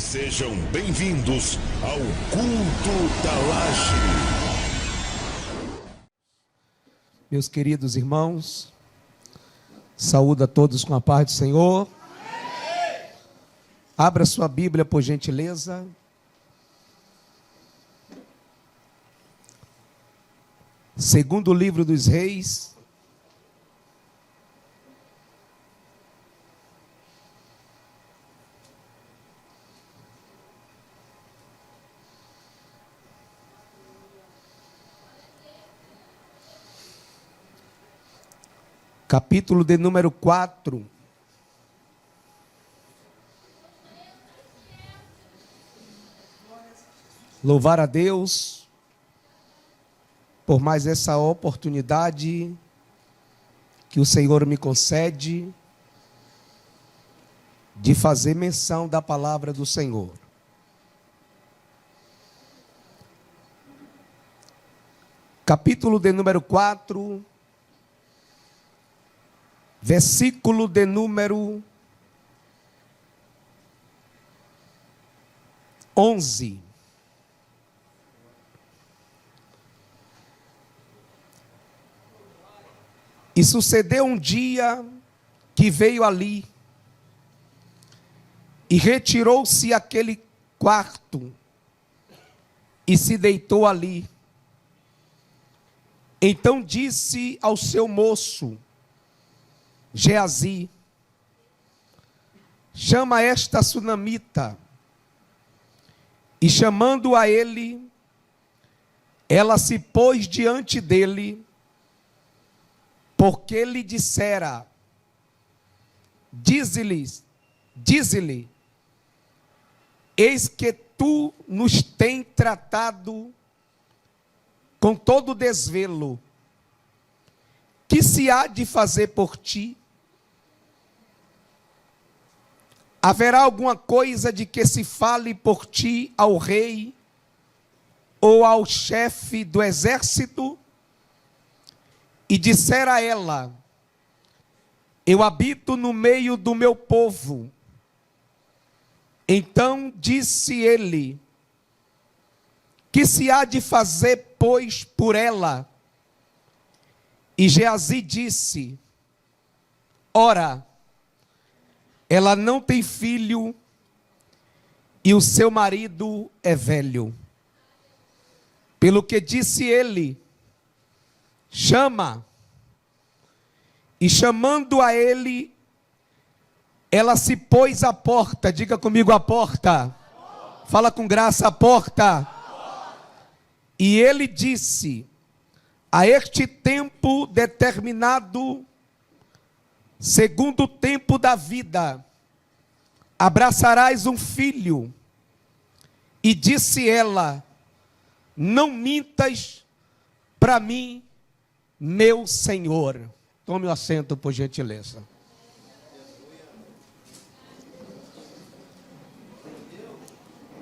Sejam bem-vindos ao Culto da Laje. Meus queridos irmãos, saúdo a todos com a paz do Senhor. Abra sua Bíblia, por gentileza. Segundo livro dos Reis. Capítulo de número 4. Louvar a Deus por mais essa oportunidade que o Senhor me concede de fazer menção da palavra do Senhor. Capítulo de número 4. Versículo de número 11. E sucedeu um dia que veio ali e retirou-se àquele quarto e se deitou ali. Então disse ao seu moço Geazi: chama esta sunamita. E chamando a ele, ela se pôs diante dele, porque lhe dissera: dize-lhe, eis que tu nos tem tratado com todo desvelo. Que se há de fazer por ti? Haverá alguma coisa de que se fale por ti ao rei ou ao chefe do exército? E dissera ela: eu habito no meio do meu povo. Então disse ele: que se há de fazer, pois, por ela? E Geazi disse: ora, ela não tem filho e o seu marido é velho. Pelo que disse ele: chama. E chamando a ele, ela se pôs à porta. Diga comigo: a porta. Fala com graça: a porta. E ele disse: a este tempo determinado, segundo o tempo da vida, abraçarás um filho. E disse ela: não mintas para mim, meu Senhor. Tome o assento, por gentileza.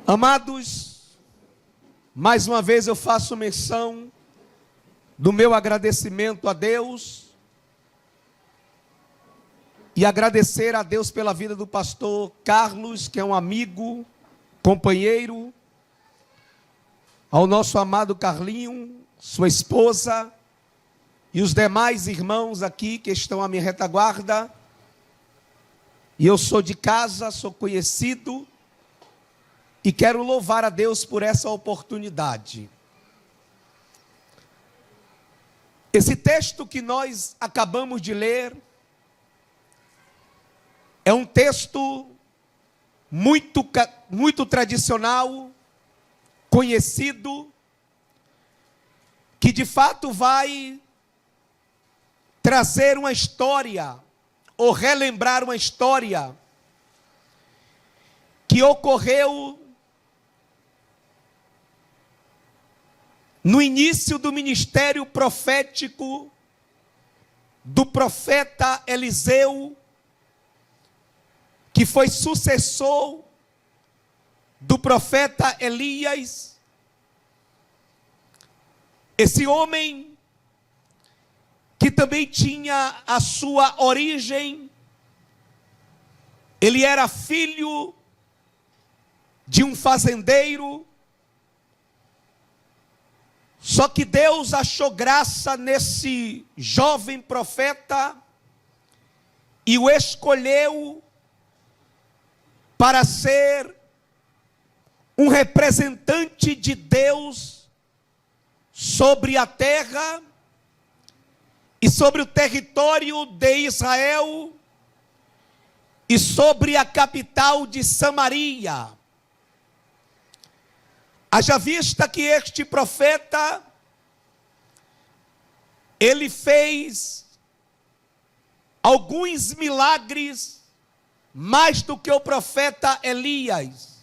Amados, mais uma vez eu faço menção do meu agradecimento a Deus e agradecer a Deus pela vida do pastor Carlos, que é um amigo, companheiro, ao nosso amado Carlinho, sua esposa e os demais irmãos aqui que estão à minha retaguarda. E eu sou de casa, sou conhecido e quero louvar a Deus por essa oportunidade. Esse texto que nós acabamos de ler é um texto muito tradicional, conhecido, que de fato vai trazer uma história, ou relembrar uma história, que ocorreu no início do ministério profético do profeta Eliseu, que foi sucessor do profeta Elias. Esse homem que também tinha a sua origem, ele era filho de um fazendeiro. Só que Deus achou graça nesse jovem profeta e o escolheu para ser um representante de Deus sobre a terra e sobre o território de Israel e sobre a capital de Samaria. Haja vista que este profeta, ele fez alguns milagres mais do que o profeta Elias.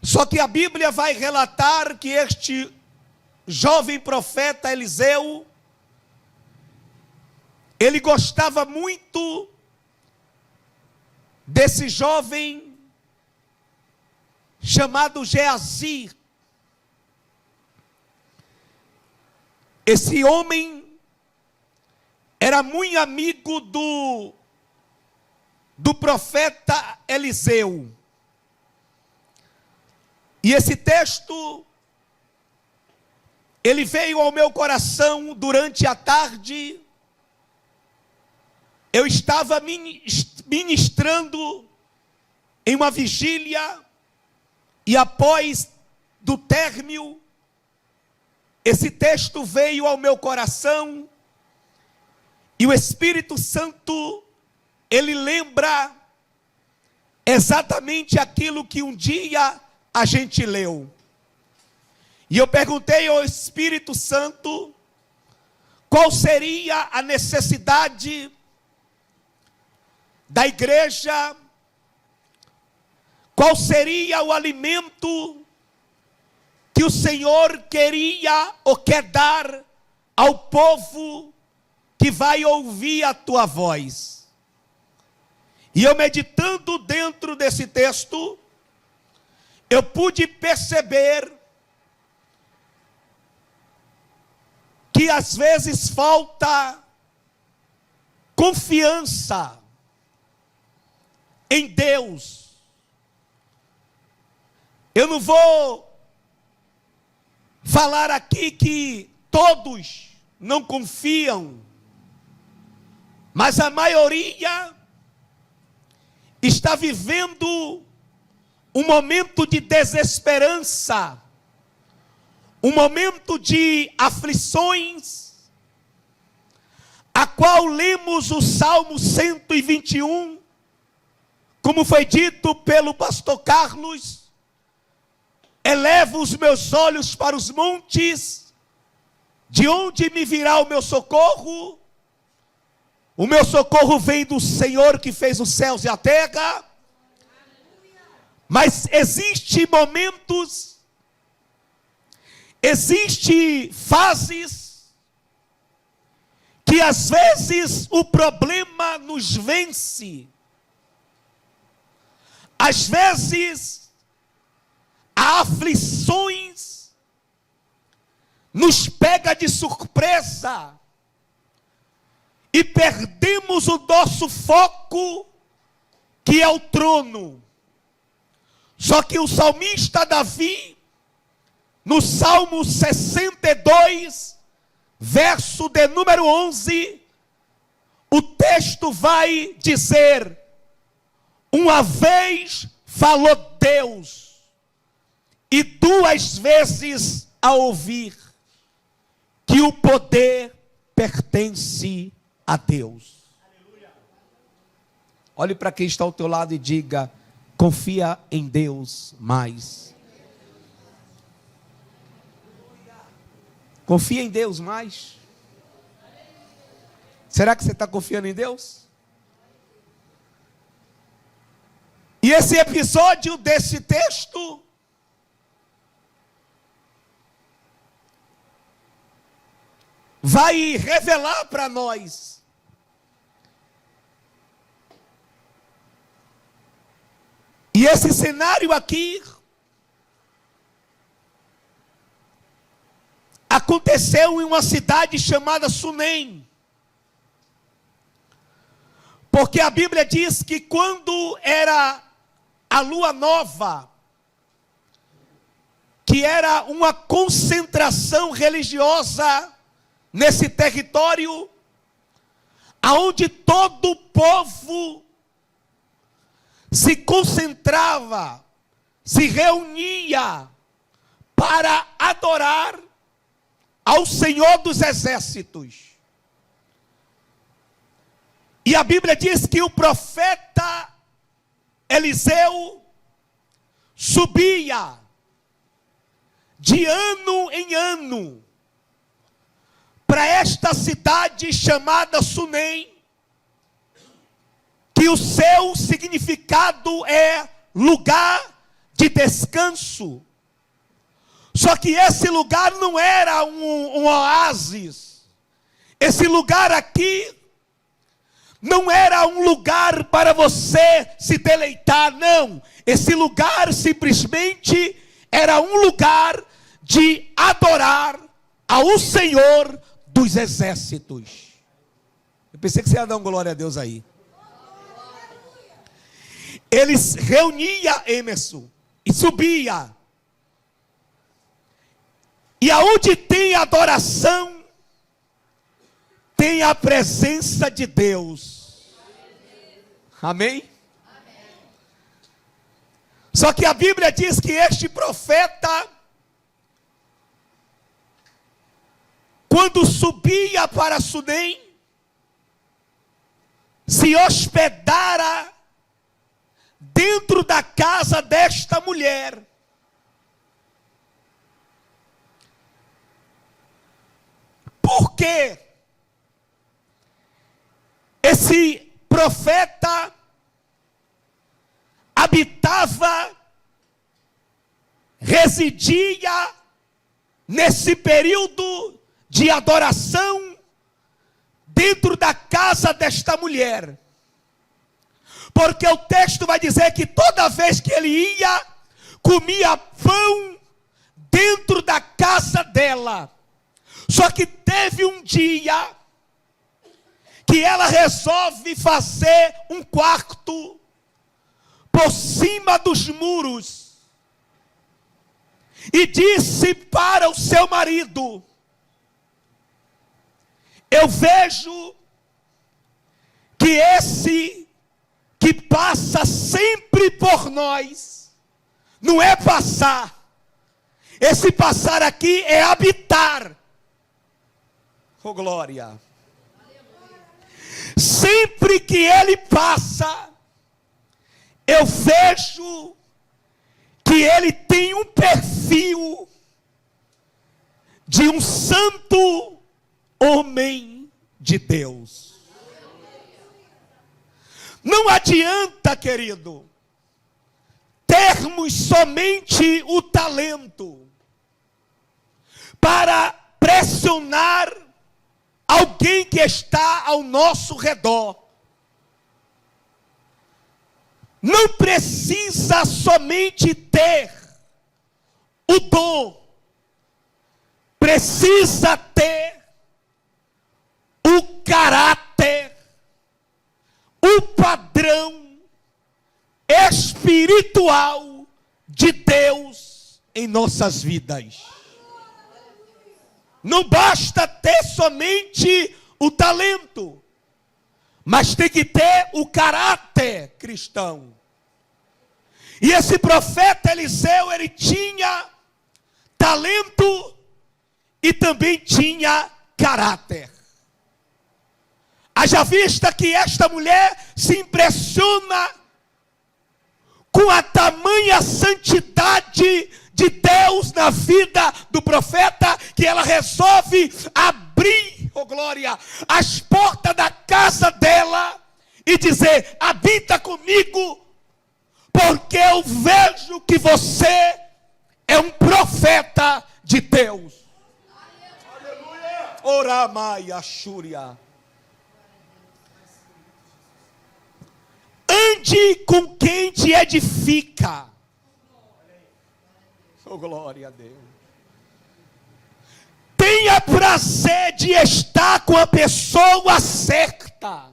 Só que a Bíblia vai relatar que este jovem profeta Eliseu, ele gostava muito desse jovem chamado Geazi. Esse homem era muito amigo do profeta Eliseu. E esse texto, ele veio ao meu coração durante a tarde. Eu estava ministrando em uma vigília, e após do término, esse texto veio ao meu coração, e o Espírito Santo, ele lembra exatamente aquilo que um dia a gente leu. E eu perguntei ao Espírito Santo, qual seria a necessidade da igreja, qual seria o alimento que o Senhor queria ou quer dar ao povo que vai ouvir a tua voz. E eu meditando dentro desse texto, eu pude perceber que às vezes falta confiança em Deus. Eu não vou falar aqui que todos não confiam, mas a maioria está vivendo um momento de desesperança, um momento de aflições, a qual lemos o Salmo 121, como foi dito pelo pastor Carlos: elevo os meus olhos para os montes, de onde me virá o meu socorro? O meu socorro vem do Senhor que fez os céus e a terra. Mas existem momentos, existem fases, que às vezes o problema nos vence. Às vezes, as aflições nos pega de surpresa e perdemos o nosso foco, que é o trono. Só que o salmista Davi, no Salmo 62, verso de número 11, o texto vai dizer: uma vez falou Deus, e duas vezes a ouvir, que o poder pertence a Deus. Aleluia. Olhe para quem está ao teu lado e diga: confia em Deus mais. Confia em Deus mais. Será que você está confiando em Deus? E esse episódio desse texto vai revelar para nós e esse cenário aqui aconteceu em uma cidade chamada Sunem. Porque a Bíblia diz que quando era a lua nova, que era uma concentração religiosa nesse território, aonde todo o povo se concentrava, se reunia para adorar ao Senhor dos Exércitos. E a Bíblia diz que o profeta Eliseu subia de ano em ano para esta cidade chamada Sunem, que o seu significado é lugar de descanso. Só que esse lugar não era um oásis. Esse lugar aqui não era um lugar para você se deleitar, não. Esse lugar simplesmente era um lugar de adorar ao Senhor dos Exércitos. Eu pensei que você ia dar um glória a Deus aí. Eles reuniam, Emerson, e subia. E aonde tem adoração, tem a presença de Deus. Amém? Só que a Bíblia diz que este profeta, quando subia para Sunem, se hospedara dentro da casa desta mulher. Por quê? Esse profeta habitava, residia nesse período de adoração dentro da casa desta mulher. Porque o texto vai dizer que toda vez que ele ia, comia pão dentro da casa dela. Só que teve um dia que ela resolve fazer um quarto por cima dos muros. E disse para o seu marido: eu vejo que esse que passa sempre por nós, não é passar. Esse passar aqui é habitar. Oh, glória. Sempre que ele passa, eu vejo que ele tem um perfil de um santo homem de Deus. Não adianta, querido, termos somente o talento para pressionar alguém que está ao nosso redor. Não precisa somente ter o dom, precisa ter o caráter, o padrão espiritual de Deus em nossas vidas. Não basta ter somente o talento, mas tem que ter o caráter cristão. E esse profeta Eliseu, ele tinha talento e também tinha caráter. Haja vista que esta mulher se impressiona com a tamanha santidade de Deus na vida do profeta, que ela resolve abrir, oh glória, as portas da casa dela e dizer: habita comigo, porque eu vejo que você é um profeta de Deus. Aleluia! Oramaia Shúria. Ande com quem te edifica. Oh, glória a Deus. Tenha prazer de estar com a pessoa certa.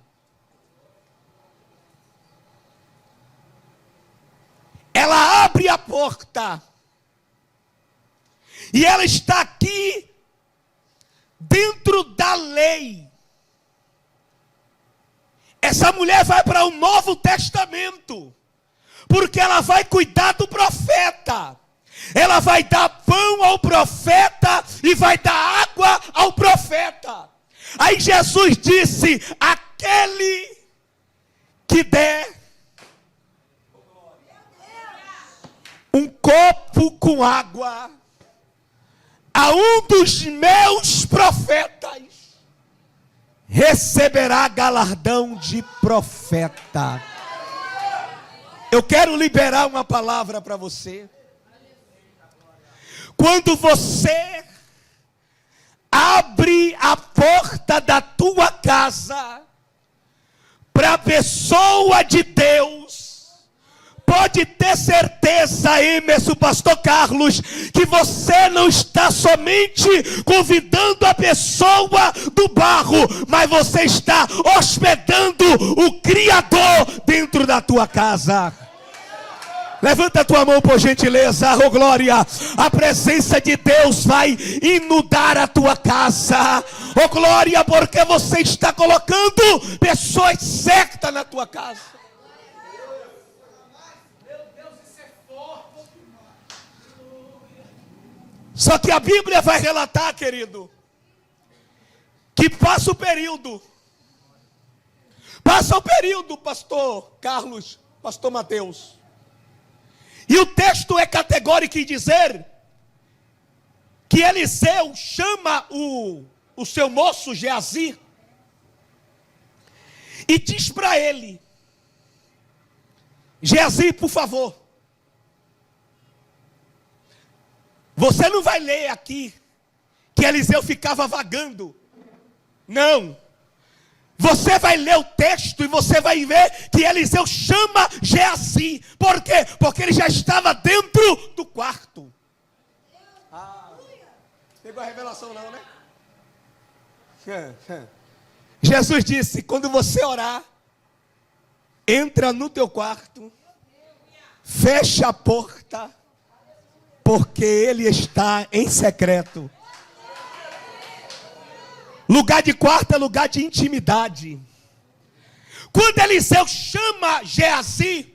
abre a porta. E ela está aqui dentro da lei. Essa mulher vai para o Novo Testamento, porque ela vai cuidar do profeta. Ela vai dar pão ao profeta e vai dar água ao profeta. Aí Jesus disse: aquele que der um copo com água a um dos meus profetas, receberá galardão de profeta. Eu quero liberar uma palavra para você. Quando você abre a porta da tua casa para a pessoa de Deus, pode ter certeza, Emerson, pastor Carlos, que você não está somente convidando a pessoa do barro, mas você está hospedando o Criador dentro da tua casa. Levanta a tua mão por gentileza, oh glória. A presença de Deus vai inundar a tua casa, oh glória, porque você está colocando pessoas certas na tua casa. Só que a Bíblia vai relatar, querido, que passa o período, pastor Carlos, pastor Mateus. E o texto é categórico em dizer que Eliseu chama o seu moço Geazi e diz para ele: Geazi, por favor, você não vai ler aqui que Eliseu ficava vagando. Não. Você vai ler o texto e você vai ver que Eliseu chama Geazi. Por quê? Porque ele já estava dentro do quarto. Pegou a revelação não, né? Jesus disse: quando você orar, entra no teu quarto, fecha a porta, porque ele está em secreto. Lugar de quarto é lugar de intimidade. Quando Eliseu chama Geazi,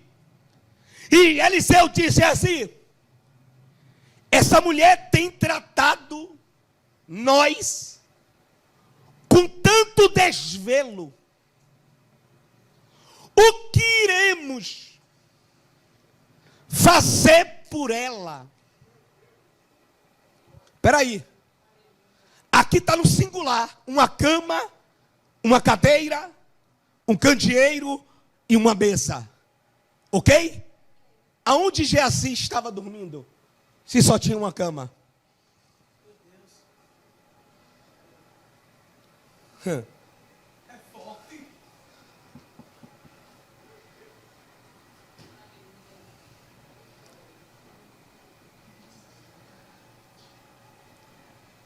e Eliseu diz: Geazi, essa mulher tem tratado nós com tanto desvelo. O que iremos fazer por ela? Espera aí. Aqui está no singular: uma cama, uma cadeira, um candeeiro e uma mesa. Ok? Aonde Geazi estava dormindo, se só tinha uma cama? É forte.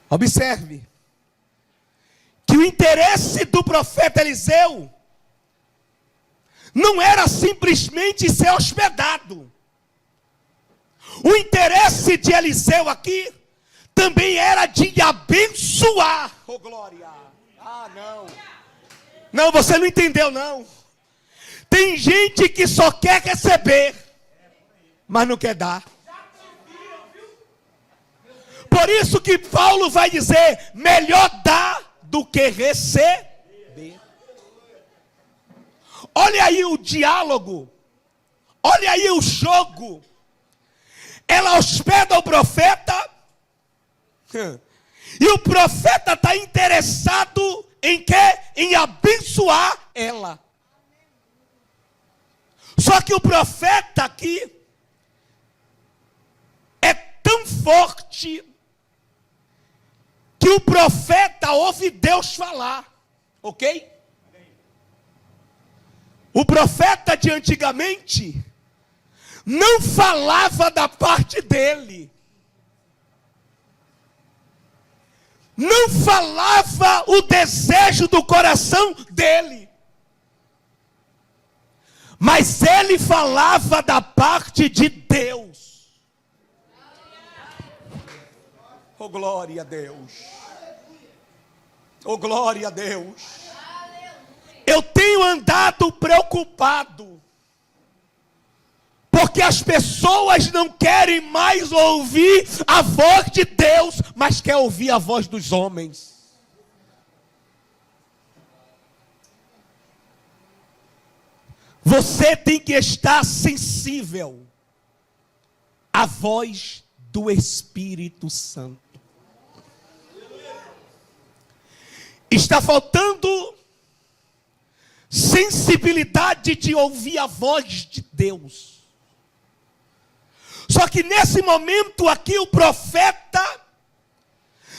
Observe que o interesse do profeta Eliseu não era simplesmente ser hospedado. O interesse de Eliseu aqui também era de abençoar. Oh glória! Ah, não. Não, você não entendeu não. Tem gente que só quer receber, mas não quer dar. Por isso que Paulo vai dizer: melhor dar do que receber. Olha aí o diálogo. Olha aí o jogo. Ela hospeda o profeta. E o profeta está interessado em quê? Em abençoar ela. Só que o profeta aqui é tão forte que o profeta ouve Deus falar, ok? O profeta de antigamente não falava da parte dele, não falava o desejo do coração dele, mas ele falava da parte de Deus. Oh, glória a Deus. Oh, glória a Deus. Eu tenho andado preocupado, porque as pessoas não querem mais ouvir a voz de Deus, mas querem ouvir a voz dos homens. Você tem que estar sensível à voz do Espírito Santo. Está faltando sensibilidade de ouvir a voz de Deus. Só que nesse momento aqui o profeta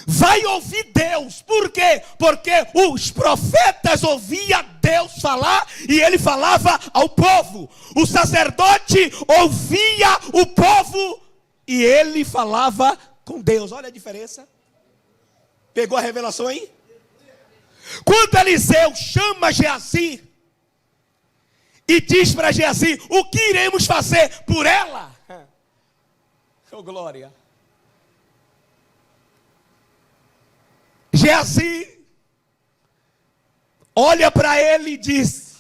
vai ouvir Deus. Por quê? Porque os profetas ouviam Deus falar e ele falava ao povo. O sacerdote ouvia o povo e ele falava com Deus. Olha a diferença. Pegou a revelação aí? Quando Eliseu chama Geazi e diz para Geazi: o que iremos fazer por ela? Oh, glória. Geazi olha para ele e diz: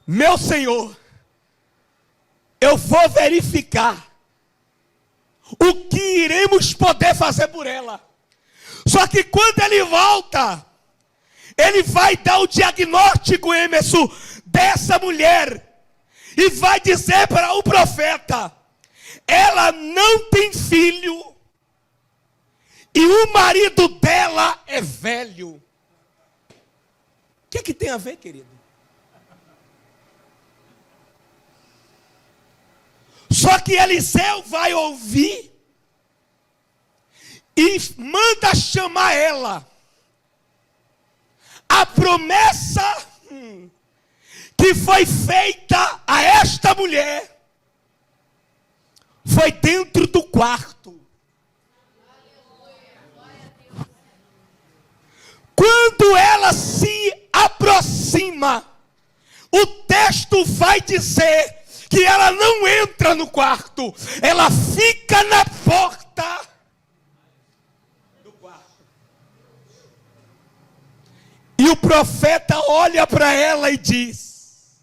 meu senhor, eu vou verificar o que iremos poder fazer por ela. Só que quando ele volta, ele vai dar o diagnóstico, Emerson, dessa mulher. E vai dizer para o profeta: ela não tem filho. E o marido dela é velho. O que tem a ver, querido? Só que Eliseu vai ouvir e manda chamar ela. A promessa que foi feita a esta mulher foi dentro do quarto. Quando ela se aproxima, o texto vai dizer que ela não entra no quarto, ela fica na porta do quarto. E o profeta olha para ela e diz: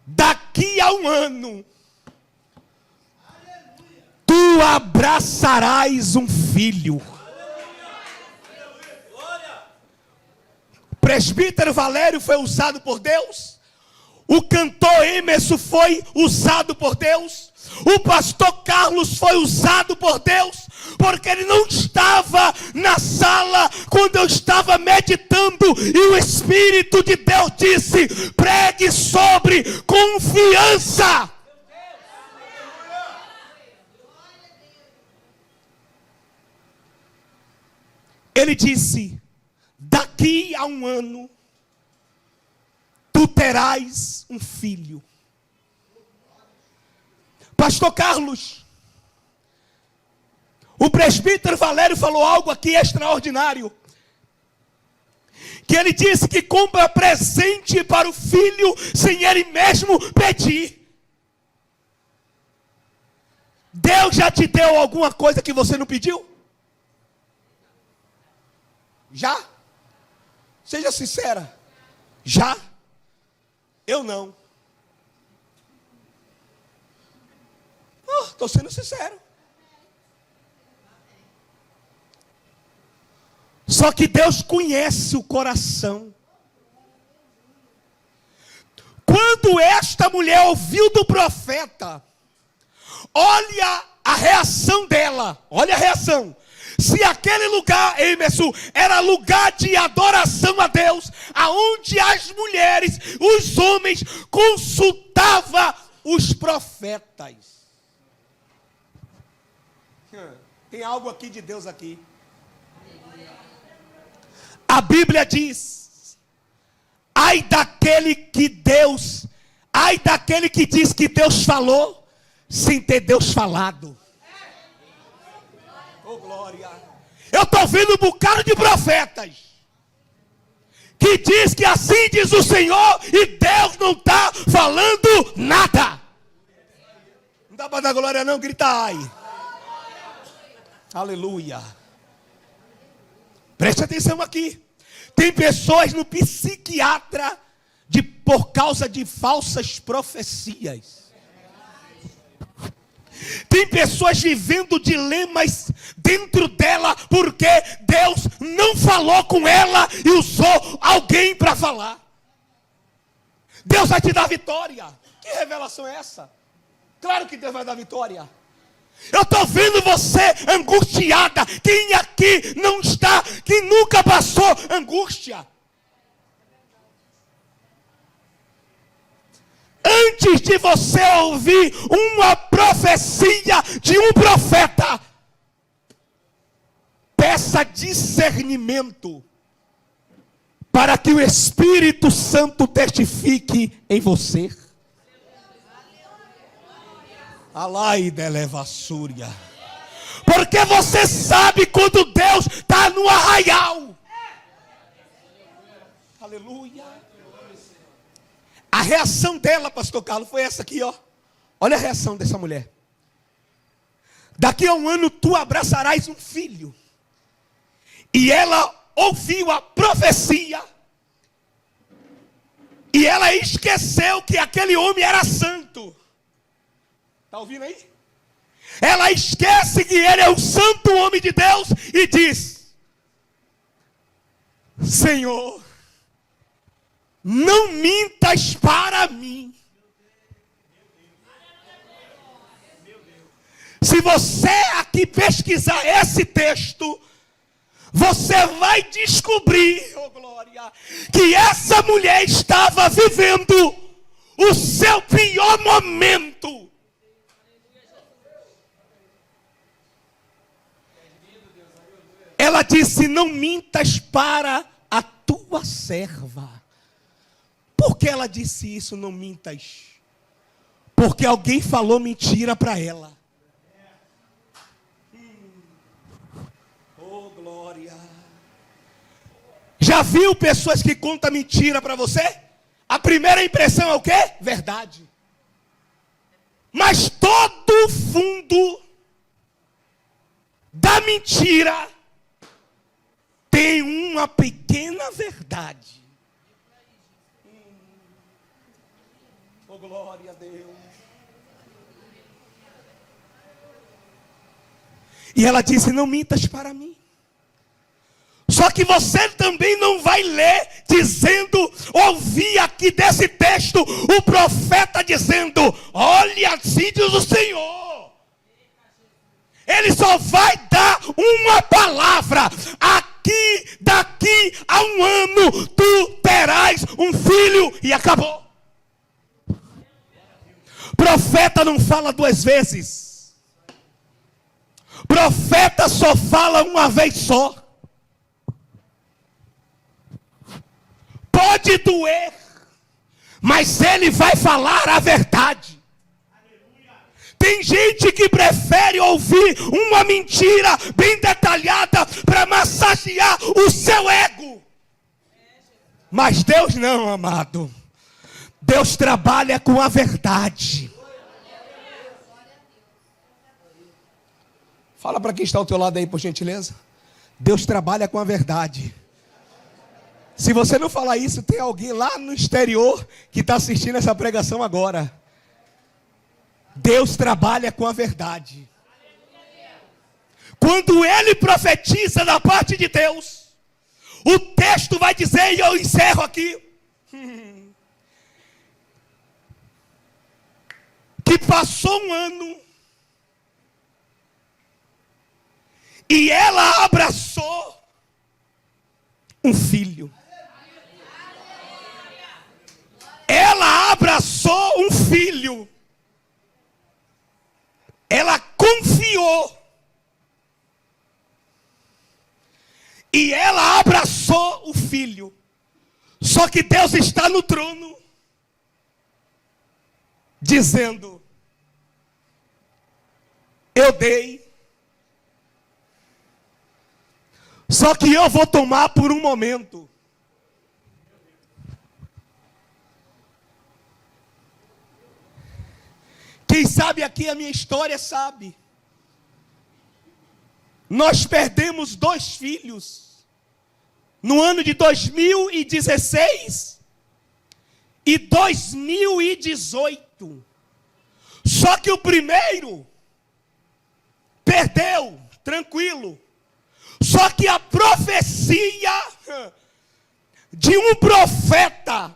daqui a 1 ano, tu abraçarás um filho. O presbítero Valério foi usado por Deus. O cantor Emerson foi usado por Deus. O pastor Carlos foi usado por Deus. Porque ele não estava na sala quando eu estava meditando. E o Espírito de Deus disse: pregue sobre confiança. Ele disse: daqui a 1 ano, tu terás um filho. Pastor Carlos, o presbítero Valério falou algo aqui extraordinário. Que ele disse que compra presente para o filho sem ele mesmo pedir. Deus já te deu alguma coisa que você não pediu? Já? Seja sincera. Já? Eu não. Estou sendo sincero. Só que Deus conhece o coração. Quando esta mulher ouviu do profeta, olha a reação dela. Olha a reação. Se aquele lugar, Emerson, era lugar de adoração a Deus, aonde as mulheres, os homens consultavam os profetas. Tem algo aqui de Deus aqui. A Bíblia diz: ai daquele que diz que Deus falou, sem ter Deus falado. Oh, glória. Eu estou vendo um bocado de profetas que diz que assim diz o Senhor e Deus não está falando nada. Não dá para dar glória não, grita ai. Aleluia. Preste atenção aqui. Tem pessoas no psiquiatra por causa de falsas profecias. Tem pessoas vivendo dilemas dentro dela porque Deus não falou com ela e usou alguém para falar. Deus vai te dar vitória. Que revelação é essa? Claro que Deus vai dar vitória. Eu estou vendo você angustiada. Quem aqui não está, que nunca passou angústia? Antes de você ouvir uma profecia de um profeta, peça discernimento para que o Espírito Santo testifique em você. Alai de levassúria. Porque você sabe quando Deus está no arraial. Aleluia. A reação dela, pastor Carlos, foi essa aqui, ó. Olha a reação dessa mulher. Daqui a um ano tu abraçarás um filho. E ela ouviu a profecia. E ela esqueceu que aquele homem era santo. Está ouvindo aí? Ela esquece que ele é o santo homem de Deus e diz: Senhor, não mintas para mim. Se você aqui pesquisar esse texto, você vai descobrir, oh glória, que essa mulher estava vivendo o seu pior momento. Ela disse: não mintas para a tua serva. Por que ela disse isso, não mintas? Porque alguém falou mentira para ela. Oh glória. Já viu pessoas que contam mentira para você? A primeira impressão é o quê? Verdade. Mas todo o fundo da mentira tem uma pequena verdade. Oh, glória a Deus. E ela disse: não mintas para mim. Só que você também não vai ler dizendo, ouvir aqui desse texto, o profeta dizendo: olha, assim diz o Senhor. Ele só vai dar uma palavra. Daqui a um ano, tu terás um filho. E acabou. Profeta não fala duas vezes. Profeta só fala uma vez só. Pode doer, mas ele vai falar a verdade. Tem gente que prefere ouvir uma mentira bem detalhada para massagear o seu ego. Mas Deus não, amado. Deus trabalha com a verdade. Fala para quem está ao teu lado aí, por gentileza. Deus trabalha com a verdade. Se você não falar isso, tem alguém lá no exterior que está assistindo essa pregação agora. Deus trabalha com a verdade. Quando ele profetiza da parte de Deus, o texto vai dizer, e eu encerro aqui, que passou um ano e ela abraçou um filho. Ela abraçou um filho. Ela confiou. E ela abraçou o filho. Só que Deus está no trono, dizendo: eu dei. Só que eu vou tomar por um momento. Quem sabe aqui a minha história sabe Nós perdemos 2 filhos no ano de 2016 e 2018. Só que o primeiro perdeu, tranquilo. Só que a profecia de um profeta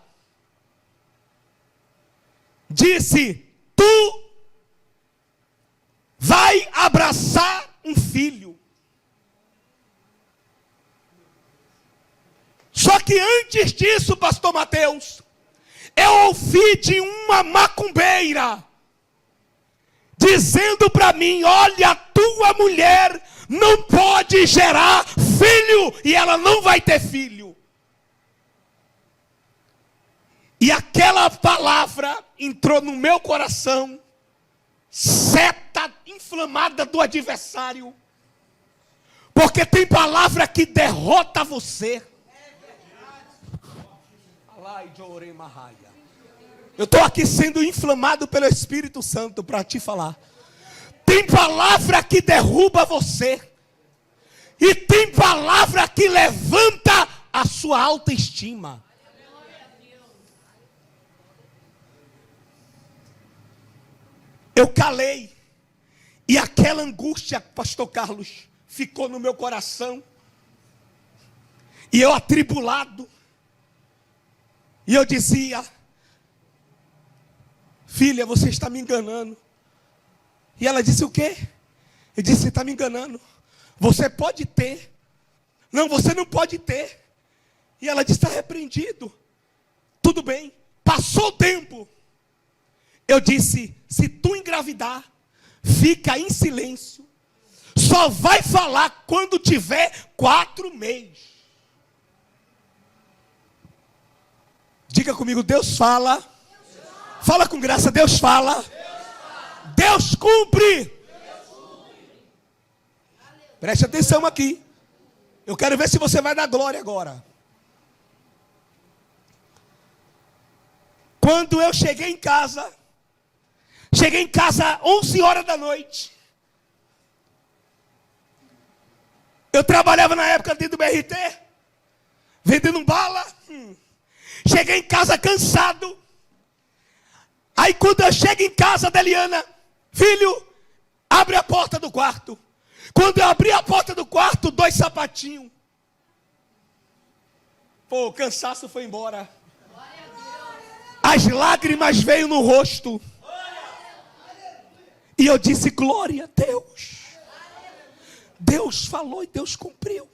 disse: tu vai abraçar um filho. Só que antes disso, pastor Mateus, eu ouvi de uma macumbeira dizendo para mim: olha, tua mulher não pode gerar filho e ela não vai ter filho. E aquela palavra entrou no meu coração, seta inflamada do adversário, porque tem palavra que derrota você. Eu estou aqui sendo inflamado pelo Espírito Santo para te falar. Tem palavra que derruba você. E tem palavra que levanta a sua autoestima. Eu calei. E aquela angústia, pastor Carlos, ficou no meu coração. E eu atribulado. E eu dizia: filha, você está me enganando. E ela disse: o quê? Eu disse: você está me enganando. Você pode ter. Não, você não pode ter. E ela disse: está repreendido. Tudo bem. Passou o tempo. Eu disse: se tu engravidar, fica em silêncio. Só vai falar quando tiver 4 meses. Diga comigo: Deus fala. Fala com graça: Deus fala. Deus cumpre. Preste atenção aqui. Eu quero ver se você vai dar glória agora. Quando eu cheguei em casa 11 horas da noite. Eu trabalhava na época dentro do BRT, vendendo bala. Cheguei em casa cansado. Aí quando eu chego em casa, Deliana: filho, abre a porta do quarto. Quando eu abri a porta do quarto, 2 sapatinhos. Pô, o cansaço foi embora. As lágrimas veio no rosto. E eu disse: glória a Deus. Deus falou e Deus cumpriu.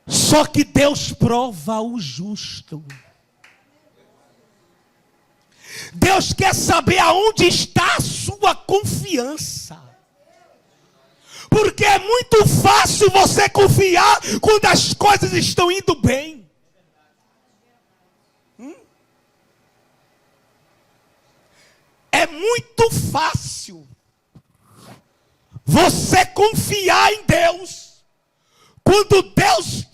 Só que Deus prova o justo. Deus quer saber aonde está a sua confiança. Porque é muito fácil você confiar quando as coisas estão indo bem. É muito fácil você confiar em Deus quando Deus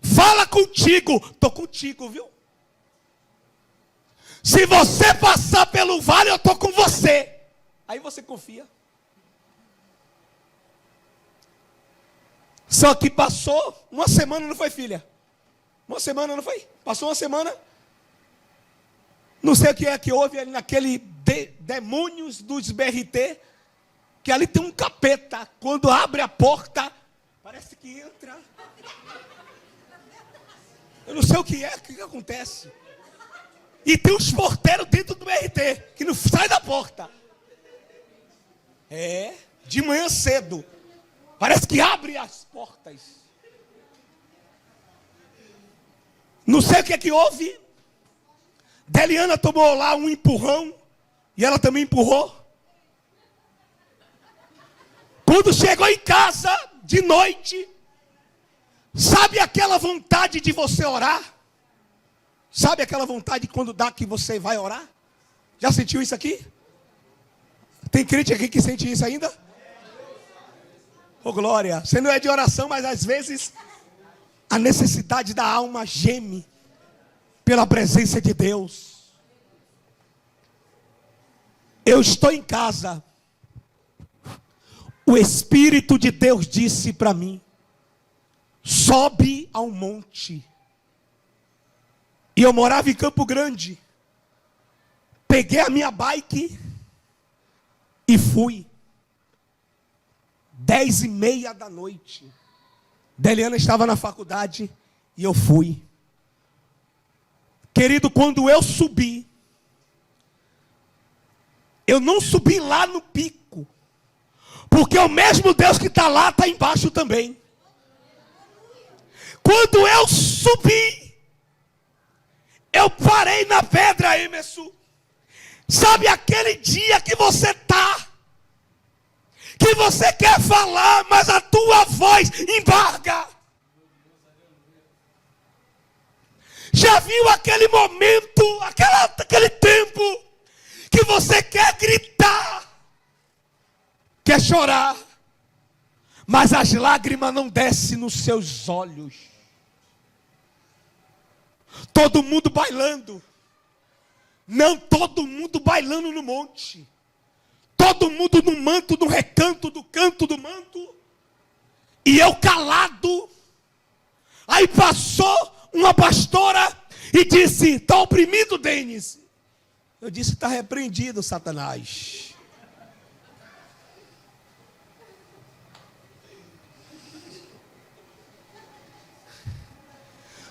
fala contigo: estou contigo, viu? Se você passar pelo vale, eu estou com você. Aí você confia. Só que passou uma semana, não foi, filha? Uma semana, não foi? Passou uma semana. Não sei o que é que houve ali naquele demônios dos BRT, que ali tem um capeta. Quando abre a porta, parece que entra. Eu não sei o que acontece. E tem uns porteiros dentro do BRT, que não sai da porta. De manhã cedo. Parece que abre as portas. Não sei o que é que houve. Deliana tomou lá um empurrão. E ela também empurrou. Quando chegou em casa, de noite, sabe aquela vontade de você orar? Sabe aquela vontade quando dá que você vai orar? Já sentiu isso aqui? Tem crente aqui que sente isso ainda? Ô glória, você não é de oração, mas às vezes a necessidade da alma geme pela presença de Deus. Eu estou em casa, o Espírito de Deus disse para mim: sobe ao monte. E eu morava em Campo Grande. Peguei a minha bike e fui. 10h30 da noite. Deliana estava na faculdade e eu fui. Querido, quando eu subi, eu não subi lá no pico, porque o mesmo Deus que está lá está embaixo também. Quando eu subi, eu parei na pedra, Emerson. Sabe aquele dia que você está, que você quer falar, mas a tua voz embarga? Já viu aquele momento, aquele tempo, que você quer gritar, quer chorar, mas as lágrimas não descem nos seus olhos? Todo mundo bailando. Não todo mundo bailando no monte. Todo mundo no manto, no recanto do canto do manto. E eu calado. Aí passou uma pastora e disse: está oprimido, Denis? Eu disse: está repreendido, Satanás.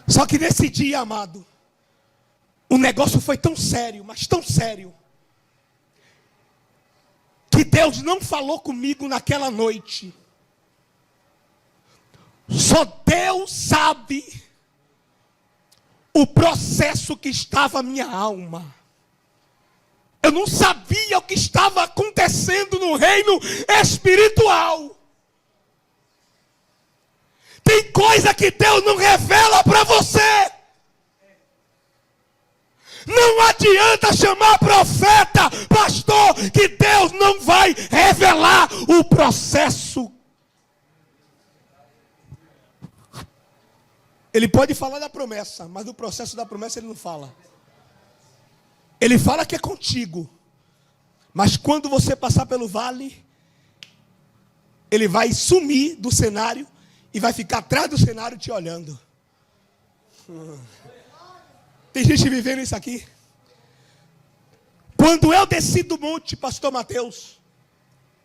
Só que nesse dia, amado, o negócio foi tão sério, mas tão sério, que Deus não falou comigo naquela noite. Só Deus sabe o processo que estava a minha alma. Eu não sabia o que estava acontecendo no reino espiritual. Tem coisa que Deus não revela para você. Não adianta chamar profeta, pastor, que Deus não vai revelar o processo. Ele pode falar da promessa, mas do processo da promessa ele não fala. Ele fala que é contigo, mas quando você passar pelo vale, ele vai sumir do cenário e vai ficar atrás do cenário te olhando. Tem gente vivendo isso aqui. Quando eu desci do monte, pastor Mateus,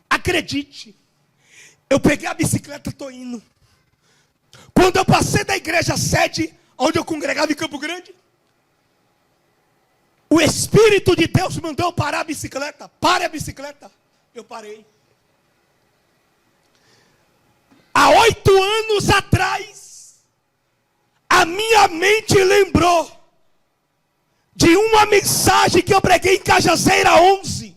acredite, eu peguei a bicicleta, estou indo. Quando eu passei da igreja sede, onde eu congregava em Campo Grande, o Espírito de Deus mandou eu parar a bicicleta. Pare a bicicleta. Eu parei. Há 8 anos atrás, a minha mente lembrou de uma mensagem que eu preguei em Cajazeira 11.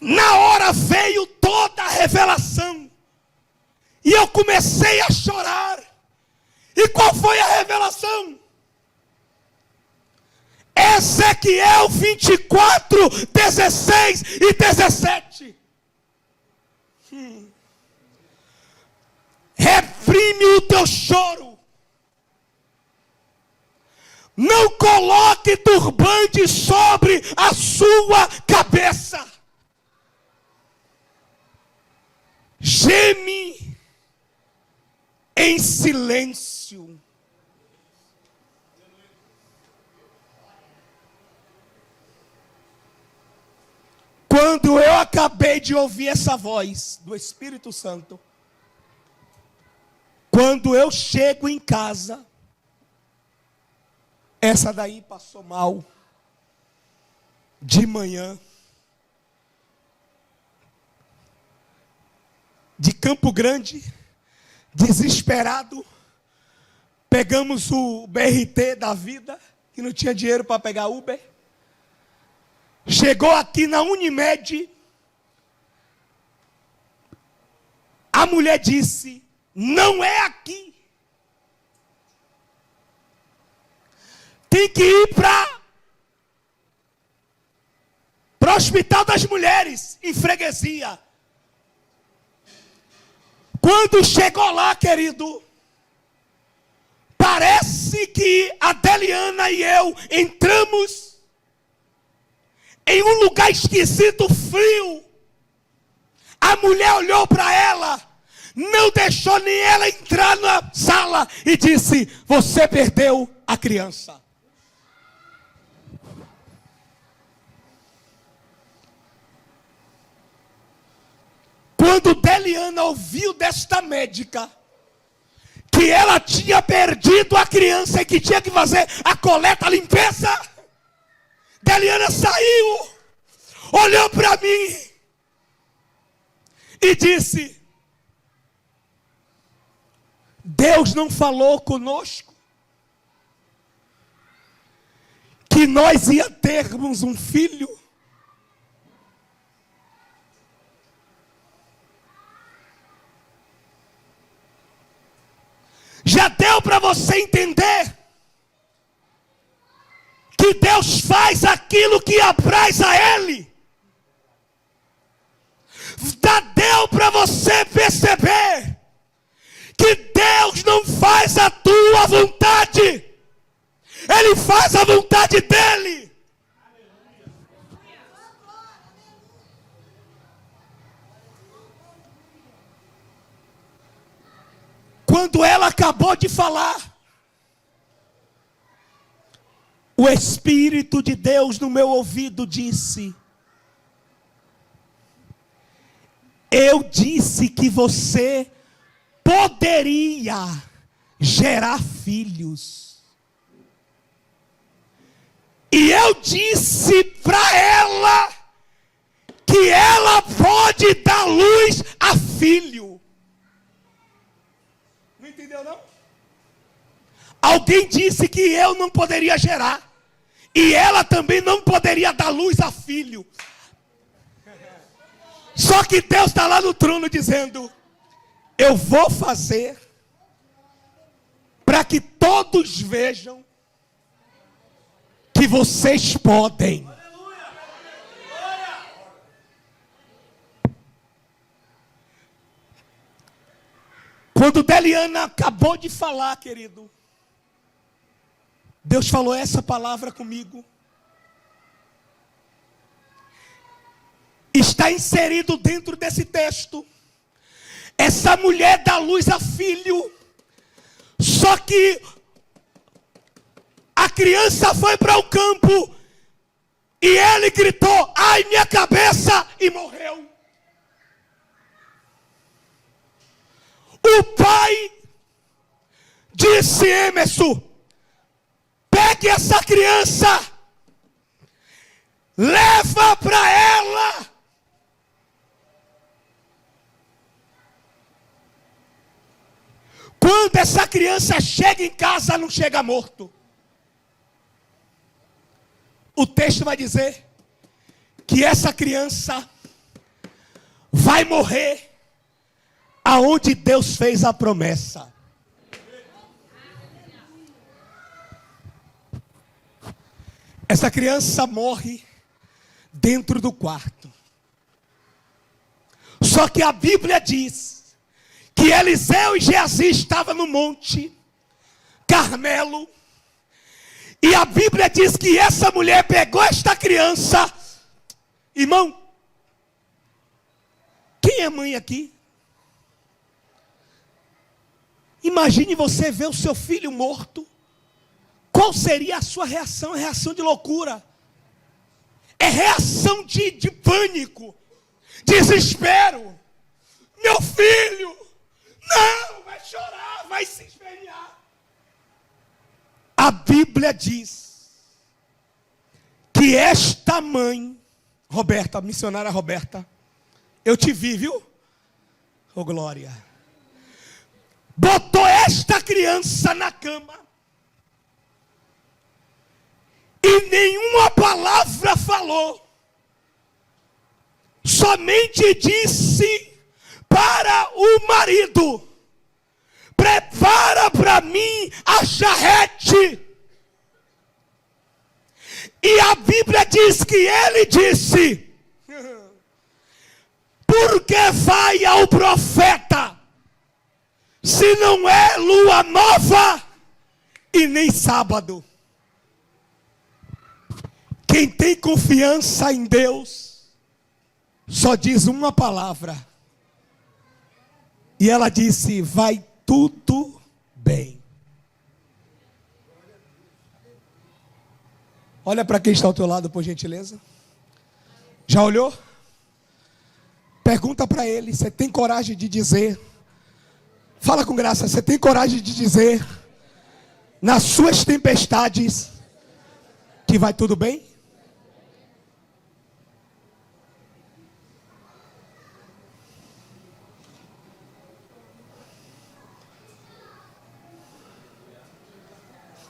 Na hora veio toda a revelação. E eu comecei a chorar. E qual foi a revelação? Ezequiel 24, 16 e 17. Reprime o teu choro. Não coloque turbante sobre a sua cabeça. Geme em silêncio. Quando eu acabei de ouvir essa voz do Espírito Santo, quando eu chego em casa, essa daí passou mal de manhã, de Campo Grande, desesperado, pegamos o BRT da vida, que não tinha dinheiro para pegar Uber. Chegou aqui na Unimed, a mulher disse: não é aqui. Tem que ir para o Hospital das Mulheres, em Freguesia. Quando chegou lá, querido, parece que a Deliana e eu entramos em um lugar esquisito, frio. A mulher olhou para ela, não deixou nem ela entrar na sala e disse: você perdeu a criança. Quando Deliana ouviu desta médica que ela tinha perdido a criança e que tinha que fazer a coleta, a limpeza, Deliana saiu, olhou para mim e disse: Deus não falou conosco que nós ia termos um filho? Já deu para você entender que Deus faz aquilo que apraz a Ele? Já deu para você perceber que Deus não faz a tua vontade, Ele faz a vontade dEle. Quando ela acabou de falar, o Espírito de Deus no meu ouvido disse: eu disse que você poderia gerar filhos. E eu disse para ela que ela pode dar luz a filho. Não entendeu não? Alguém disse que eu não poderia gerar. E ela também não poderia dar luz a filho. Só que Deus está lá no trono dizendo: eu vou fazer para que todos vejam que vocês podem. Quando Deliana acabou de falar, querido, Deus falou essa palavra comigo. Está inserido dentro desse texto. Essa mulher dá luz a filho. Só que a criança foi para o campo e ele gritou: ai, minha cabeça, e morreu. O pai disse: Emerson, pegue essa criança, leva para ela. Quando essa criança chega em casa, não chega morto. O texto vai dizer que essa criança vai morrer aonde Deus fez a promessa. Essa criança morre dentro do quarto. Só que a Bíblia diz que Eliseu e Geazi estavam no monte Carmelo. E a Bíblia diz que essa mulher pegou esta criança. Irmão, quem é mãe aqui? Imagine você ver o seu filho morto. Qual seria a sua reação? É reação de loucura. É reação de pânico. Desespero. Meu filho. Não, vai chorar, vai se esfregar. A Bíblia diz que esta mãe, Roberta, a missionária Roberta, eu te vi, viu? Oh, glória. Botou esta criança na cama e nenhuma palavra falou. Somente disse para o marido: prepara para mim a charrete. E a Bíblia diz que ele disse: porque vai ao profeta, se não é lua nova e nem sábado. Quem tem confiança em Deus só diz uma palavra. E ela disse: vai tudo bem. Olha para quem está ao teu lado, por gentileza. Já olhou? Pergunta para ele: você tem coragem de dizer? Fala com graça, você tem coragem de dizer nas suas tempestades que vai tudo bem?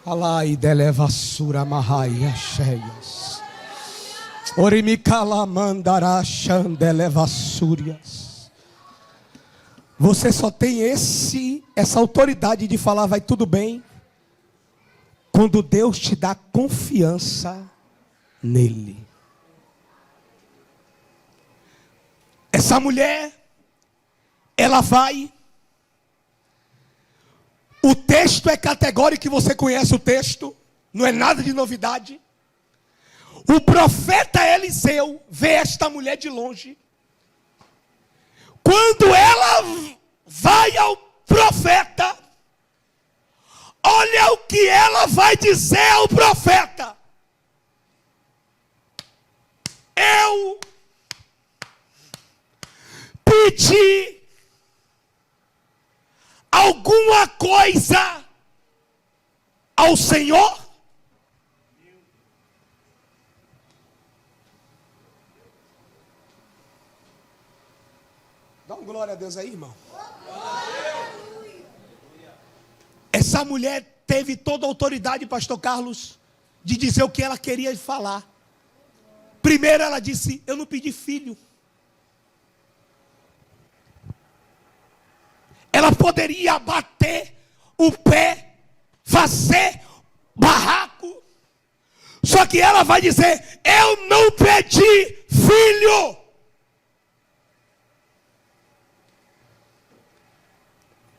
Alai delevassura marraia cheias. Orimicala mandará chandelevassúrias. Você só tem essa autoridade de falar vai tudo bem quando Deus te dá confiança nele. Essa mulher, ela vai. O texto é categórico, que você conhece o texto, não é nada de novidade. O profeta Eliseu vê esta mulher de longe. Quando ela vai ao profeta, olha o que ela vai dizer ao profeta: eu pedi alguma coisa ao Senhor? Dá um glória a Deus aí, irmão. Essa mulher teve toda a autoridade, pastor Carlos, de dizer o que ela queria falar. Primeiro ela disse: eu não pedi filho. Ela poderia bater o pé, fazer barraco. Só que ela vai dizer: eu não pedi filho.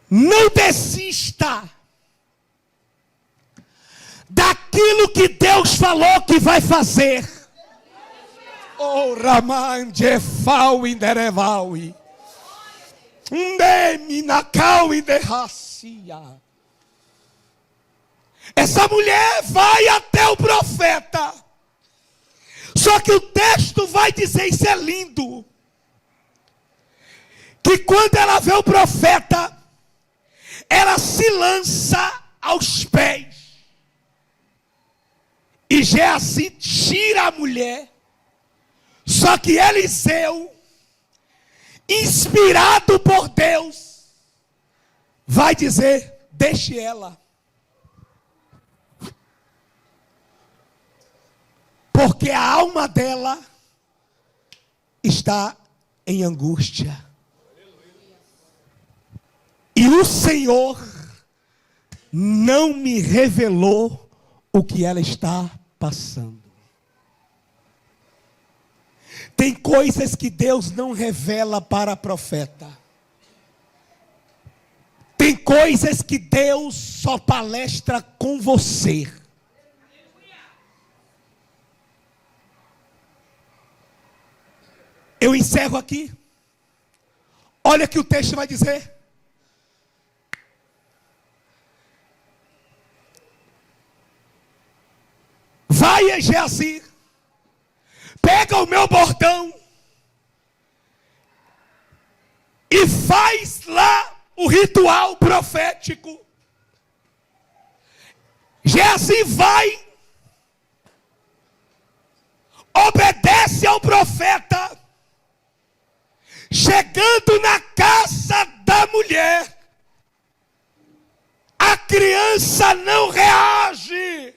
Não desista daquilo que Deus falou que vai fazer. Oh, Ramande fau inderevaui. Essa mulher vai até o profeta. Só que o texto vai dizer, isso é lindo, que quando ela vê o profeta, ela se lança aos pés. E Geazi tira a mulher. Só que Eliseu, inspirado por Deus, vai dizer: deixe ela. Porque a alma dela está em angústia. E o Senhor não me revelou o que ela está passando. Tem coisas que Deus não revela para profeta. Tem coisas que Deus só palestra com você. Eu encerro aqui. Olha o que o texto vai dizer. Vai, Geazi, pega o meu bordão e faz lá o ritual profético. Geazi vai, obedece ao profeta. Chegando na casa da mulher, a criança não reage.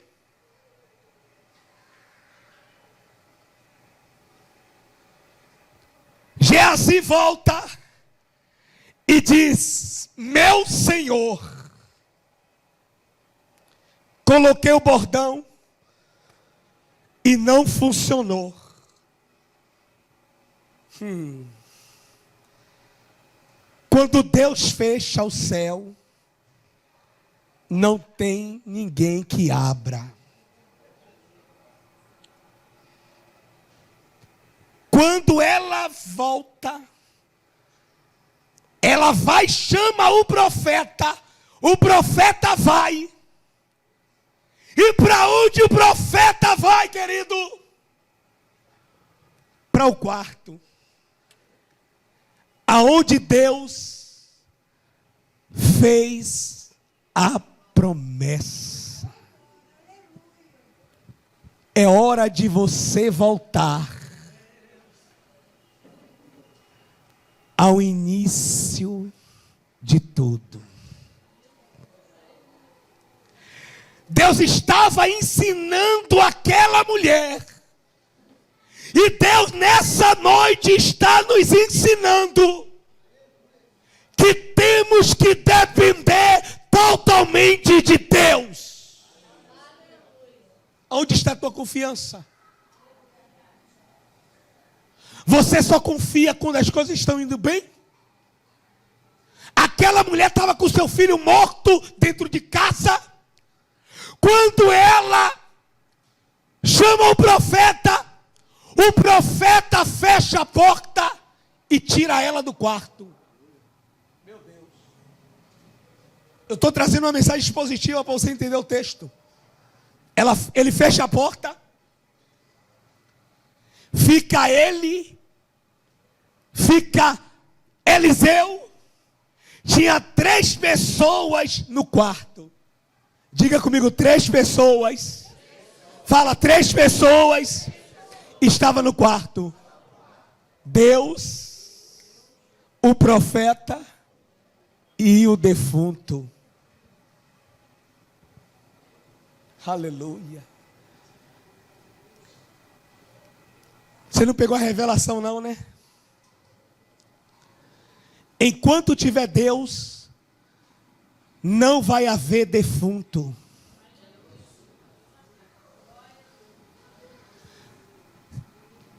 Geazi volta e diz: meu senhor, coloquei o bordão e não funcionou. Quando Deus fecha o céu, não tem ninguém que abra. Quando ela volta, ela vai, chama o profeta vai. E para onde o profeta vai, querido? Para o quarto, aonde Deus fez a promessa. É hora de você voltar ao início de tudo. Deus estava ensinando aquela mulher. E Deus nessa noite está nos ensinando que temos que depender totalmente de Deus. Onde está a tua confiança? Você só confia quando as coisas estão indo bem? Aquela mulher estava com seu filho morto dentro de casa. Quando ela chama o profeta fecha a porta e tira ela do quarto. Meu Deus. Eu estou trazendo uma mensagem expositiva para você entender o texto. Ele fecha a porta. Fica Eliseu. Tinha 3 pessoas no quarto. Diga comigo, 3 pessoas. Fala, 3 pessoas estavam no quarto. Deus, o profeta e o defunto. Aleluia. Você não pegou a revelação não, né? Enquanto tiver Deus, não vai haver defunto.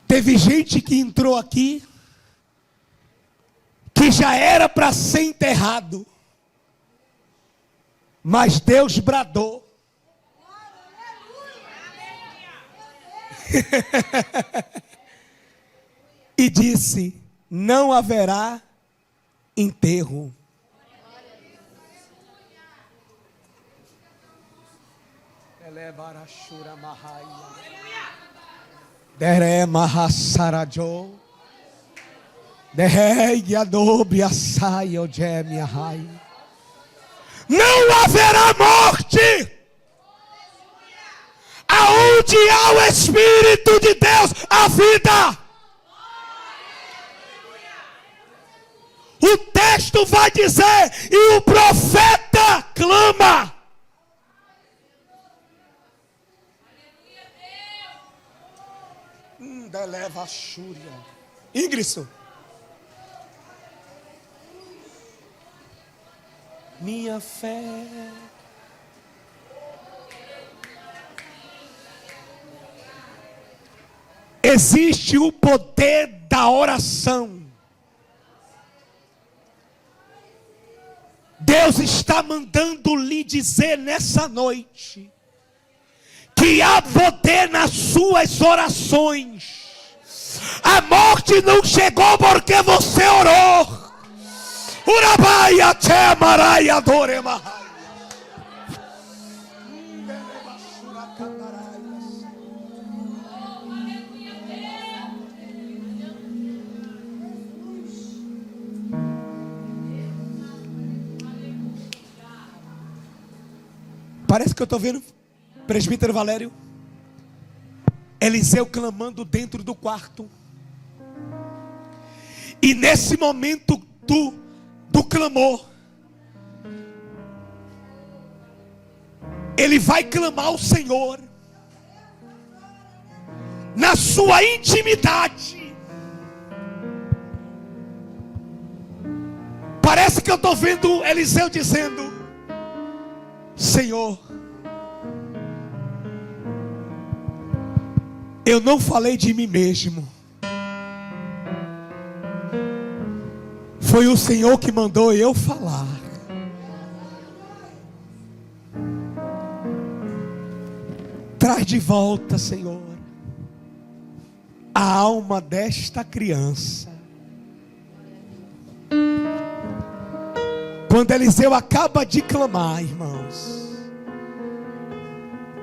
Teve gente que entrou aqui, que já era para ser enterrado, mas Deus bradou. E disse: não haverá enterro. Não haverá morte. Aonde há o Espírito de Deus, a vida. O texto vai dizer: e o profeta clama. Deleva a Xúria. Ingrisso. Minha fé. Existe o poder da oração. Deus está mandando lhe dizer nessa noite que há poder nas suas orações. A morte não chegou porque você orou. Urabaia te maraia doremahai. Parece que eu estou vendo presbítero Valério, Eliseu clamando dentro do quarto. E nesse momento do clamor, ele vai clamar ao Senhor na sua intimidade. Parece que eu estou vendo Eliseu dizendo: Senhor, eu não falei de mim mesmo. Foi o Senhor que mandou eu falar. Traz de volta, Senhor, a alma desta criança. Quando Eliseu acaba de clamar, irmãos,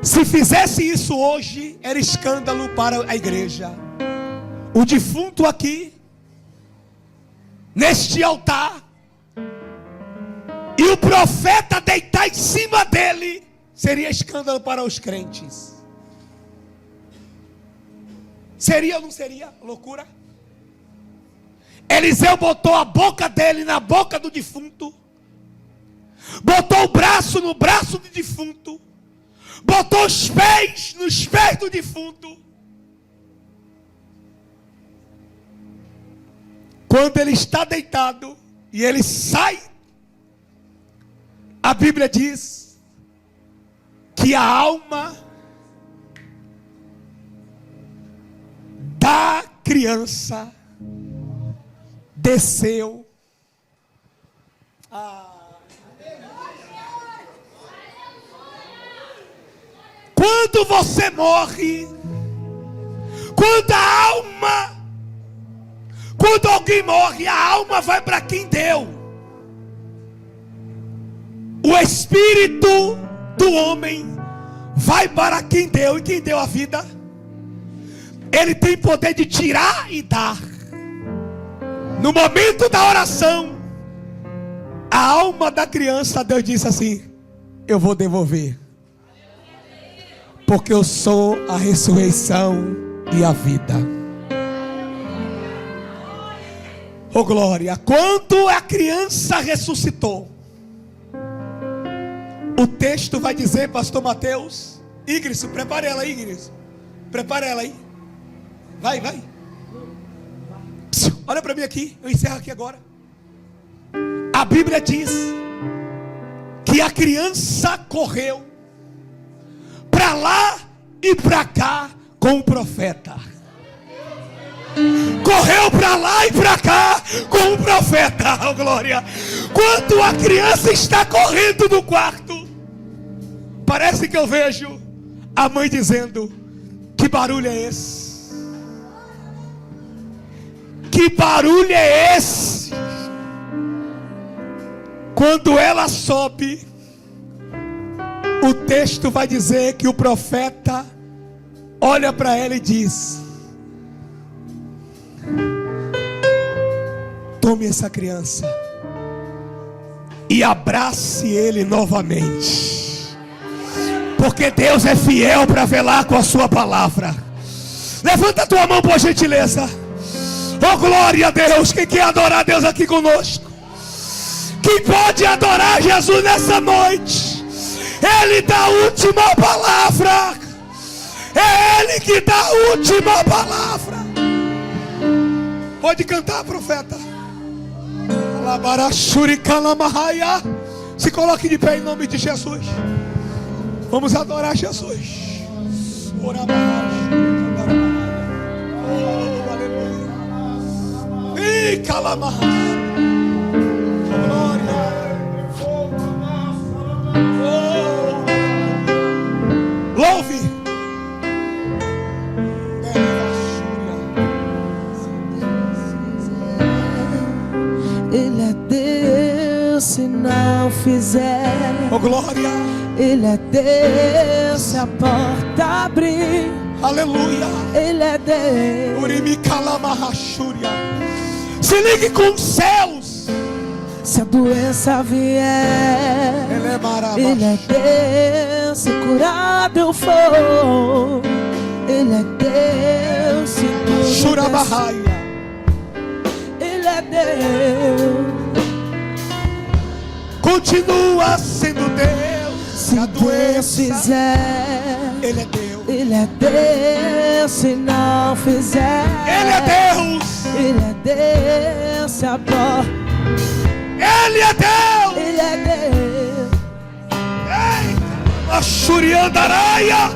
se fizesse isso hoje, era escândalo para a igreja. O defunto aqui, neste altar, e o profeta deitar em cima dele, seria escândalo para os crentes. Seria ou não seria loucura? Eliseu botou a boca dele na boca do defunto, botou o braço no braço do defunto, botou os pés nos pés do defunto. Quando ele está deitado e ele sai, a Bíblia diz que a alma da criança desceu. Quando você morre, quando alguém morre, a alma vai para quem deu. O espírito do homem vai para quem deu, e quem deu a vida, ele tem poder de tirar e dar. No momento da oração, a alma da criança, Deus disse assim: eu vou devolver, porque eu sou a ressurreição e a vida. Oh glória! Quando a criança ressuscitou, o texto vai dizer, pastor Mateus, Igris, prepare ela aí, Igris. Prepare ela aí. Vai. Olha para mim aqui, eu encerro aqui agora. A Bíblia diz que a criança correu para lá e para cá com o profeta. Correu para lá e para cá com o profeta, oh glória. Quando a criança está correndo no quarto, parece que eu vejo a mãe dizendo: que barulho é esse? Que barulho é esse? Quando ela sobe, o texto vai dizer que o profeta olha para ela e diz: tome essa criança e abrace ele novamente, porque Deus é fiel para velar com a sua palavra. Levanta a tua mão por gentileza. Oh glória a Deus. Quem quer adorar a Deus aqui conosco? Quem pode adorar Jesus nessa noite? Ele dá a última palavra. É Ele que dá a última palavra. Pode cantar, profeta. Se coloque de pé em nome de Jesus. Vamos adorar Jesus. Oh, aleluia. E calamar. Glória. Louve. Ele é Deus se não fizer. Oh glória. Ele é Deus se a porta abrir. Aleluia. Ele é Deus. Se ligue com os céus. Se a doença vier, Ele é Deus. Se curado eu for, Ele é Deus. Se tudo Ele é Deus. Continua sendo Deus. Se a doença fizer, Ele é Deus. Ele é Deus. Se não fizer, Ele é Deus. Ele é Deus. Se a porta, Ele é Deus. Ele é Deus. Eita, a Xuriandaraia.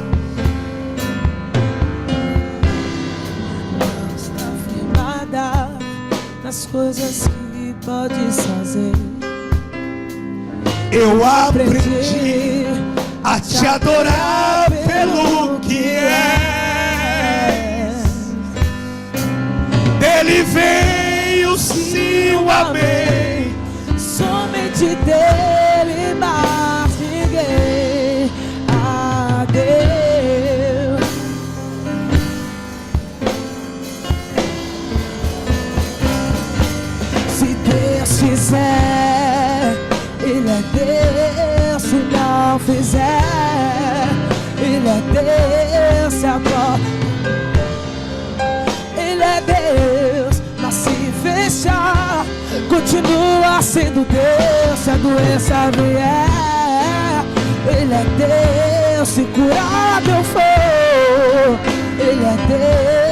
Não está firmada nas coisas que podes fazer. Eu aprendi a te adorar pelo que és. Ele veio, sim, o amém. Somente dele, mais ninguém. Adeus. Se Deus fizer, Ele é Deus. Se não fizer, Ele é Deus. Se agora Ele é Deus. Mas se fechar, continua sendo Deus. Se a doença vier, Ele é Deus. Se curar eu for, Ele é Deus.